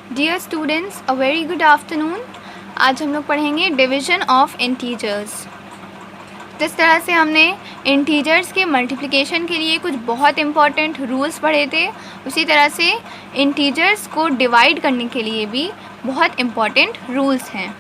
Dear students, a very good afternoon. आज हम लोग पढ़ेंगे डिवीज़न ऑफ इंटीजर्स। जिस तरह से हमने इंटीजर्स के मल्टीप्लिकेशन के लिए कुछ बहुत इंपॉर्टेंट रूल्स पढ़े थे, उसी तरह से इंटीजर्स को डिवाइड करने के लिए भी बहुत इंपॉर्टेंट रूल्स हैं।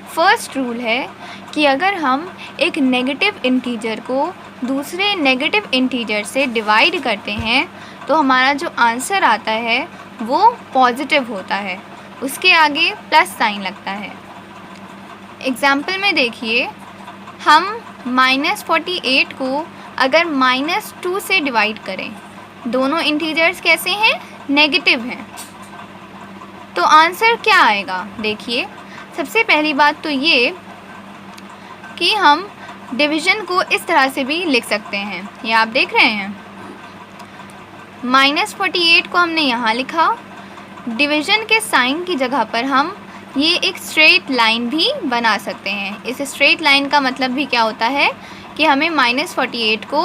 फर्स्ट रूल है कि अगर हम एक नेगेटिव इंटीजर को दूसरे नेगेटिव इंटीजर से डिवाइड करते हैं तो हमारा जो आंसर आता है वो पॉजिटिव होता है, उसके आगे प्लस साइन लगता है। एग्जाम्पल में देखिए, हम -48 को अगर -2 से डिवाइड करें, दोनों इंटीजर्स कैसे हैं? नेगेटिव हैं, तो आंसर क्या आएगा? देखिए, सबसे पहली बात तो ये कि हम डिवीज़न को इस तरह से भी लिख सकते हैं। ये आप देख रहे हैं, -48 को हमने यहाँ लिखा। डिवीज़न के साइन की जगह पर हम ये एक स्ट्रेट लाइन भी बना सकते हैं। इस स्ट्रेट लाइन का मतलब भी क्या होता है कि हमें -48 को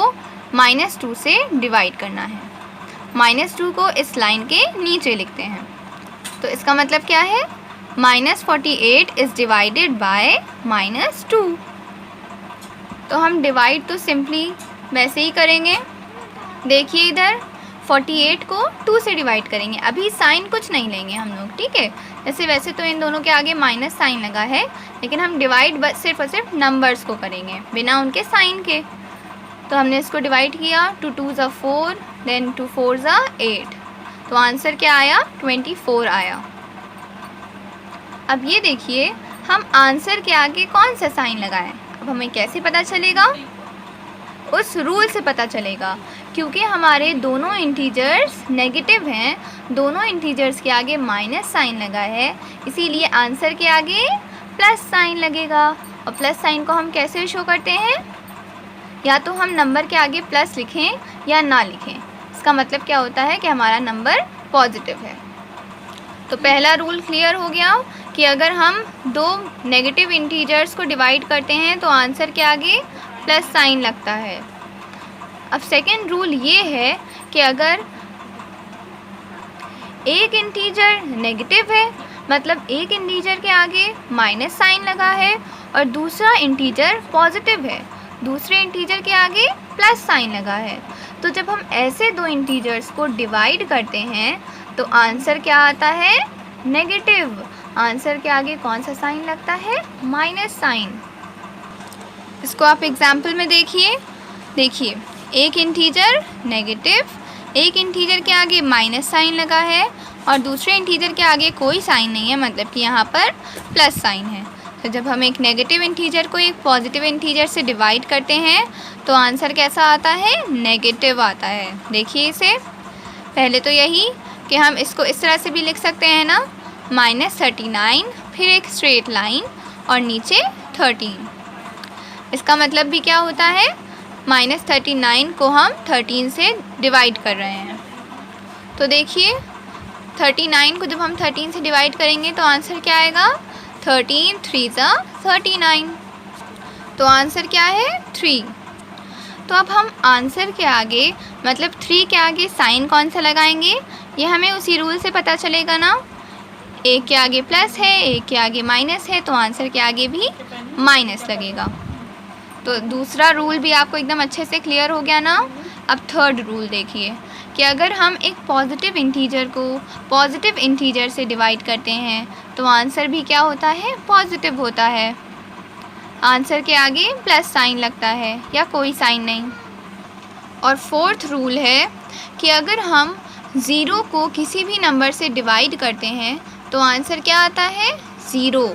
-2 से डिवाइड करना है। -2 को इस लाइन के नीचे लिखते हैं, तो इसका मतलब क्या है? -48 इज़ डिवाइडेड बाय -2। तो हम डिवाइड तो सिंपली वैसे ही करेंगे। देखिए, इधर 48 को 2 से डिवाइड करेंगे, अभी साइन कुछ नहीं लेंगे हम लोग, ठीक है। जैसे वैसे तो इन दोनों के आगे माइनस साइन लगा है, लेकिन हम डिवाइड बस सिर्फ और सिर्फ नंबर्स को करेंगे बिना उनके साइन के। तो हमने इसको डिवाइड किया, 2 2 ज़ा 4, देन 2 4 ज़ा 8, तो आंसर क्या आया? 24 आया। अब ये देखिए, हम आंसर के आगे कौन सा साइन लगाएं? अब हमें कैसे पता चलेगा? उस रूल से पता चलेगा, क्योंकि हमारे दोनों इंटीजर्स नेगेटिव हैं, दोनों इंटीजर्स के आगे माइनस साइन लगा है, इसीलिए आंसर के आगे प्लस साइन लगेगा। और प्लस साइन को हम कैसे शो करते हैं? या तो हम नंबर के आगे प्लस लिखें या ना लिखें, इसका मतलब क्या होता है कि हमारा नंबर पॉजिटिव है। तो पहला रूल क्लियर हो गया कि अगर हम दो नेगेटिव इंटीजर्स को डिवाइड करते हैं तो आंसर के आगे प्लस साइन लगता है। अब सेकेंड रूल ये है कि अगर एक इंटीजर नेगेटिव है, मतलब एक इंटीजर के आगे माइनस साइन लगा है, और दूसरा इंटीजर पॉजिटिव है, दूसरे इंटीजर के आगे प्लस साइन लगा है, तो जब हम ऐसे दो इंटीजर्स को डिवाइड करते हैं तो आंसर क्या आता है? नेगेटिव। आंसर के आगे कौन सा साइन लगता है? Minus sign. इसको आप एग्जाम्पल में देखिए, एक इंटीजर नेगेटिव, एक इंटीजर के आगे माइनस साइन लगा है और दूसरे इंटीजर के आगे कोई साइन नहीं है, मतलब कि यहाँ पर प्लस साइन है। तो जब हम एक नेगेटिव इंटीजर को एक पॉजिटिव इंटीजर से डिवाइड करते हैं तो आंसर कैसा आता है? नेगेटिव आता है। देखिए इसे, पहले तो यही कि हम इसको इस तरह से भी लिख सकते हैं ना, -39, फिर एक स्ट्रेट लाइन और नीचे 13। इसका मतलब भी क्या होता है? -39 को हम 13 से डिवाइड कर रहे हैं। तो देखिए, 39 को जब हम 13 से डिवाइड करेंगे तो आंसर क्या आएगा? 13 3 ज़ा 39, तो आंसर क्या है? 3। तो अब हम आंसर के आगे, मतलब 3 के आगे साइन कौन सा लगाएंगे? ये हमें उसी रूल से पता चलेगा ना, एक के आगे प्लस है, एक के आगे माइनस है, तो आंसर के आगे भी माइनस लगेगा। तो दूसरा रूल भी आपको एकदम अच्छे से क्लियर हो गया ना। अब थर्ड रूल देखिए कि अगर हम एक पॉजिटिव इंटीजर को पॉजिटिव इंटीजर से डिवाइड करते हैं तो आंसर भी क्या होता है? पॉजिटिव होता है। आंसर के आगे प्लस साइन लगता है या कोई साइन नहीं। और फोर्थ रूल है कि अगर हम 0 को किसी भी नंबर से डिवाइड करते हैं तो आंसर क्या आता है? 0।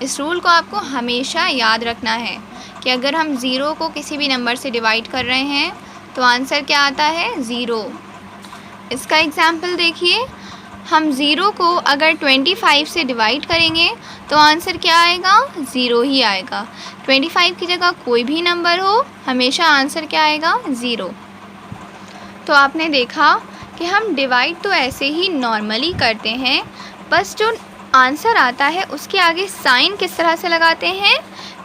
इस रूल को आपको हमेशा याद रखना है कि अगर हम 0 को किसी भी नंबर से डिवाइड कर रहे हैं तो आंसर क्या आता है? 0। इसका एग्जाम्पल देखिए, हम 0 को अगर 25 से डिवाइड करेंगे तो आंसर क्या आएगा? 0 ही आएगा। 25 की जगह कोई भी नंबर हो, हमेशा आंसर क्या आएगा? 0। तो आपने देखा कि हम डिवाइड तो ऐसे ही नॉर्मली करते हैं, बस जो आंसर आता है उसके आगे साइन किस तरह से लगाते हैं?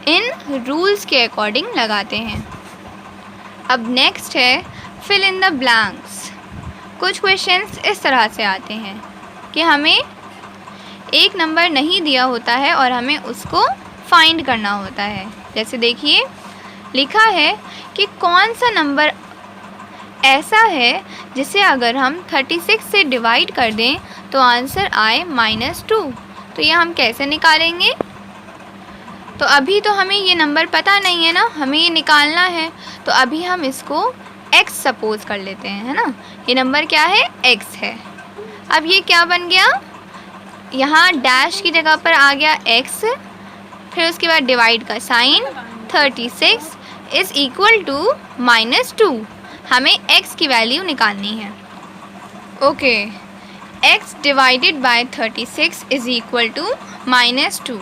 इन रूल्स के अकॉर्डिंग लगाते हैं। अब नेक्स्ट है फिल इन द ब्लैंक्स। कुछ क्वेश्चंस इस तरह से आते हैं कि हमें एक नंबर नहीं दिया होता है और हमें उसको फाइंड करना होता है। जैसे देखिए लिखा है कि कौन सा नंबर ऐसा है जिसे अगर हम 36 से डिवाइड कर दें तो आंसर आए -2। तो ये हम कैसे निकालेंगे? तो अभी तो हमें ये नंबर पता नहीं है ना, हमें ये निकालना है। तो अभी हम इसको x सपोज कर लेते हैं, है ना। ये नंबर क्या है? x है। अब ये क्या बन गया? यहाँ डैश की जगह पर आ गया x, फिर उसके बाद डिवाइड का साइन, 36 इज़ इक्वल टू -2। हमें x की वैल्यू निकालनी है। Okay, x divided by 36 is equal to -2।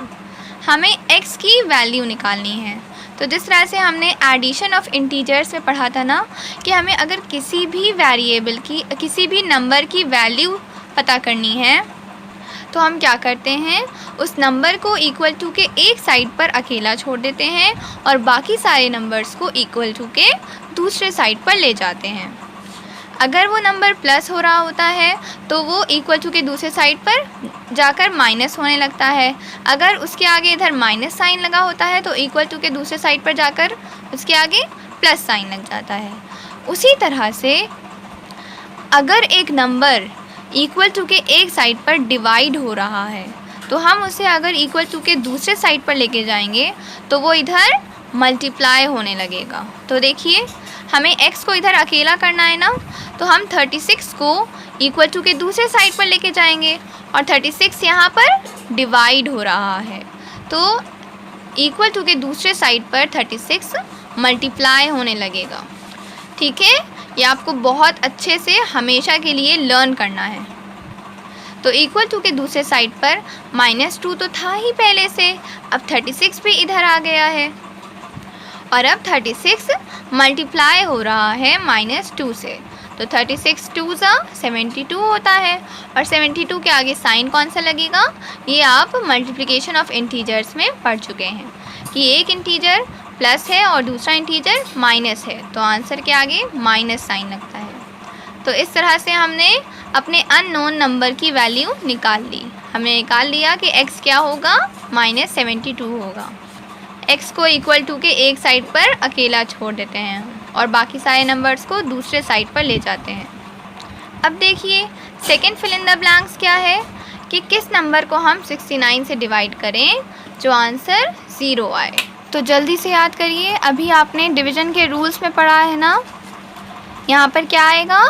हमें x की वैल्यू निकालनी है। तो जिस तरह से हमने एडिशन ऑफ इंटीजर्स में पढ़ा था ना कि हमें अगर किसी भी वेरिएबल की, किसी भी नंबर की वैल्यू पता करनी है तो हम क्या करते हैं, उस नंबर को इक्वल टू के एक साइड पर अकेला छोड़ देते हैं और बाकी सारे नंबर्स को इक्वल टू के दूसरे साइड पर ले जाते हैं। अगर वो नंबर प्लस हो रहा होता है तो वो इक्वल टू के दूसरे साइड पर जाकर माइनस होने लगता है। अगर उसके आगे इधर माइनस साइन लगा होता है तो इक्वल टू के दूसरे साइड पर जाकर उसके आगे प्लस साइन लग जाता है। उसी तरह से अगर एक नंबर इक्वल टू के एक साइड पर डिवाइड हो रहा है तो हम उसे अगर इक्वल टू के दूसरे साइड पर लेके जाएंगे तो वो इधर मल्टीप्लाई होने लगेगा। तो देखिए हमें x को इधर अकेला करना है ना, तो हम 36 को इक्वल टू के दूसरे साइड पर लेके जाएंगे और 36 यहाँ पर डिवाइड हो रहा है तो इक्वल टू के दूसरे साइड पर 36 मल्टीप्लाई होने लगेगा। ठीक है, ये आपको बहुत अच्छे से हमेशा के लिए लर्न करना है। तो इक्वल टू के दूसरे साइड पर -2 तो था ही पहले से, अब 36 भी इधर आ गया है और अब 36 मल्टीप्लाई हो रहा है -2 से। तो 36 2 ज़ा 72 होता है और 72 के आगे साइन कौन सा लगेगा? ये आप मल्टीप्लिकेशन ऑफ इंटीजर्स में पढ़ चुके हैं कि एक इंटीजर प्लस है और दूसरा इंटीजर माइनस है तो आंसर के आगे माइनस साइन लगता है। तो इस तरह से हमने अपने अननोन नंबर की वैल्यू निकाल ली। हमने निकाल लिया कि x क्या होगा? -72 होगा। x को इक्वल टू के एक साइड पर अकेला छोड़ देते हैं और बाकी सारे नंबर्स को दूसरे साइड पर ले जाते हैं। अब देखिए second fill in the blanks क्या है कि किस नंबर को हम 69 से डिवाइड करें जो आंसर 0 आए। तो जल्दी से याद करिए, अभी आपने डिवीज़न के रूल्स में पढ़ा है ना, यहाँ पर क्या आएगा?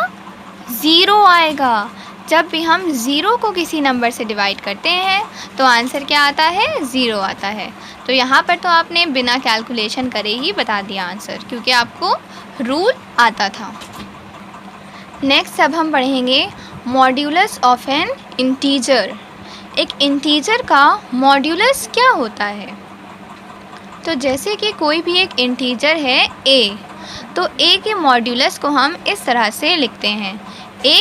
0 आएगा। जब भी हम 0 को किसी नंबर से डिवाइड करते हैं तो आंसर क्या आता है? 0 आता है। तो यहाँ पर तो आपने बिना कैलकुलेशन करे ही बता दिया आंसर, क्योंकि आपको रूल आता था। नेक्स्ट अब हम पढ़ेंगे मॉड्यूलस ऑफ एन इंटीजर। एक इंटीजर का मॉड्यूलस क्या होता है? तो जैसे कि कोई भी एक इंटीजर है a, तो a के मॉड्यूलस को हम इस तरह से लिखते हैं a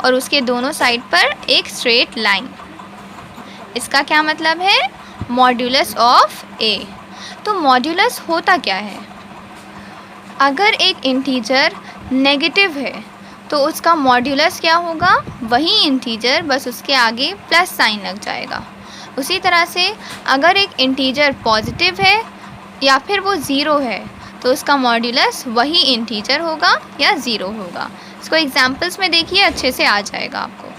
और उसके दोनों साइड पर एक स्ट्रेट लाइन। इसका क्या मतलब है? Modulus of a। तो मॉड्यूलस होता क्या है? अगर एक इंटीजर नेगेटिव है तो उसका मॉड्यूलस क्या होगा? वही इंटीजर, बस उसके आगे प्लस साइन लग जाएगा। उसी तरह से अगर एक इंटीजर पॉजिटिव है या फिर वो 0 है तो उसका मॉड्यूलस वही इंटीजर होगा या 0 होगा। इसको एग्जांपल्स में देखिए, अच्छे से आ जाएगा आपको।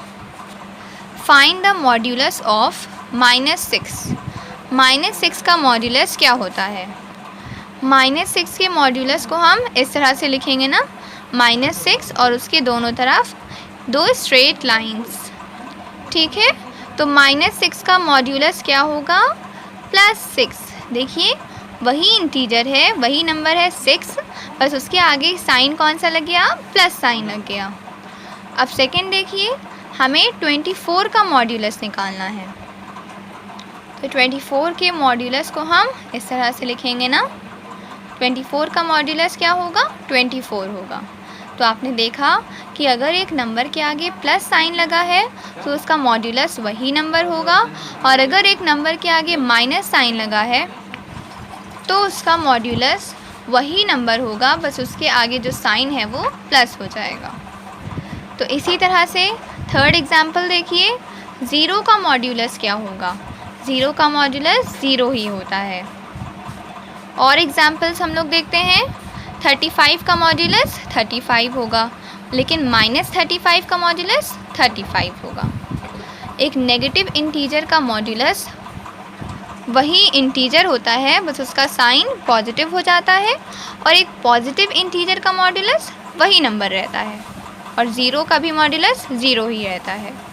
Find the modulus of -6। -6 का मॉड्यूलस क्या होता है? -6 के मॉड्यूलस को हम इस तरह से लिखेंगे ना, -6 और उसके दोनों तरफ 2 स्ट्रेट लाइंस। ठीक है, तो -6 का मॉड्यूलस क्या होगा? +6। देखिए वही इंटीजर है, वही नंबर है 6, बस उसके आगे साइन कौन सा लग गया? प्लस साइन लग गया। अब सेकंड देखिए, हमें 24 का मॉड्यूलस निकालना है। तो 24 के मॉड्यूलस को हम इस तरह से लिखेंगे ना, 24 का मॉड्यूलस क्या होगा? 24 होगा। तो आपने देखा कि अगर एक नंबर के आगे प्लस साइन लगा है तो उसका मॉड्यूलस वही नंबर होगा, और अगर एक नंबर के आगे माइनस साइन लगा है तो उसका मॉड्यूलस वही नंबर होगा, बस उसके आगे जो साइन है वो प्लस हो जाएगा। तो इसी तरह से थर्ड एग्जाम्पल देखिए, ज़ीरो का मॉड्यूलस क्या होगा? ज़ीरो का मॉड्यूलस ज़ीरो ही होता है। और एग्जाम्पल्स हम लोग देखते हैं। 35 का मॉड्यूलस 35 होगा, लेकिन -35 का मॉड्यूलस 35 होगा। एक नेगेटिव इंटीजर का मॉड्यूलस वही इंटीजर होता है, बस उसका साइन पॉजिटिव हो जाता है, और एक पॉजिटिव इंटीजर का मॉड्यूलस वही नंबर रहता है, और ज़ीरो का भी मॉड्यूलस ज़ीरो ही रहता है।